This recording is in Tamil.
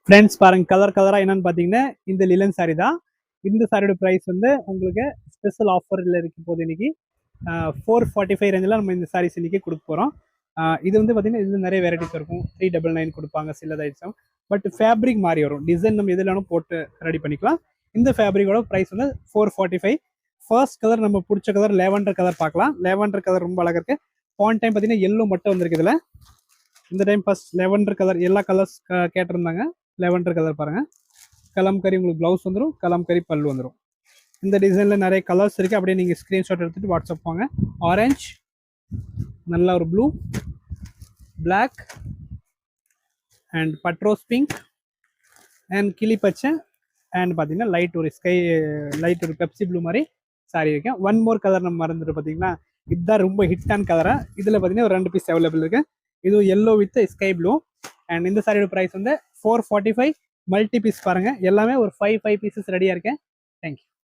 ஃப்ரெண்ட்ஸ் பாருங்க கலர் கலராக என்னன்னு பார்த்தீங்கன்னா இந்த லிலன் சாரி தான். இந்த சாரியோட ப்ரைஸ் வந்து உங்களுக்கு ஸ்பெஷல் ஆஃபரில் இருக்கும் போது இன்னைக்கு 445 ரேஞ்சில் நம்ம இந்த சாரீஸ் இன்னைக்கு கொடுக்க போகிறோம். இது வந்து பார்த்தீங்கன்னா இது நிறைய வெரைட்டிஸ் இருக்கும். 399 கொடுப்பாங்க சில ஐட்டம். பட் ஃபேப்ரிக் மாறி வரும். டிசைன் நம்ம எதில் வேணும் போட்டு ரெடி பண்ணிக்கலாம். இந்த ஃபேப்ரிக்கோட ப்ரைஸ் வந்து 445. ஃபர்ஸ்ட் கலர் நம்ம பிடிச்ச கலர் லேவண்டர் கலர் பார்க்கலாம். லேவண்டர் கலர் ரொம்ப அழகாக இருக்குது. போன டைம் பார்த்தீங்கன்னா எல்லோ மட்டும் வந்திருக்கு இதில். இந்த டைம் ஃபர்ஸ்ட் லேவண்டர் கலர் எல்லா கலர்ஸ் கேட்டிருந்தாங்க. லேவண்டர் கலர் பாருங்க. கலம்கரி உங்களுக்கு ப்ளவுஸ் வந்துடும், கலம்கரி பல்லு வந்துடும். இந்த டிசைனில் நிறைய கலர்ஸ் இருக்குது. அப்படியே நீங்கள் ஸ்க்ரீன்ஷாட் எடுத்துகிட்டு வாட்ஸ்அப் வாங்க. ஆரஞ்ச், நல்ல ஒரு ப்ளூ, பிளாக் அண்ட் பட்ரோஸ் பிங்க் அண்ட் கிளி பச்சை அண்ட் பார்த்தீங்கன்னா லைட் ஒரு ஸ்கை லைட் ஒரு பெப்சி ப்ளூ மாதிரி சாரி இருக்கேன். ஒன் மோர் கலர் நம்ம மறந்துட்டு பார்த்தீங்கன்னா இதுதான் ரொம்ப ஹிட்டான கலராக. இதில் பார்த்தீங்கன்னா ஒரு 2 பீஸ் அவைலபிள் இருக்குது. இது yellow with sky blue. And இந்த சாரியோட ப்ரைஸ் வந்து 445. மல்டி பீஸ் பாருங்கள், எல்லாமே ஒரு 5 பீசஸ் ரெடியாக இருக்கேன். தேங்க்யூ.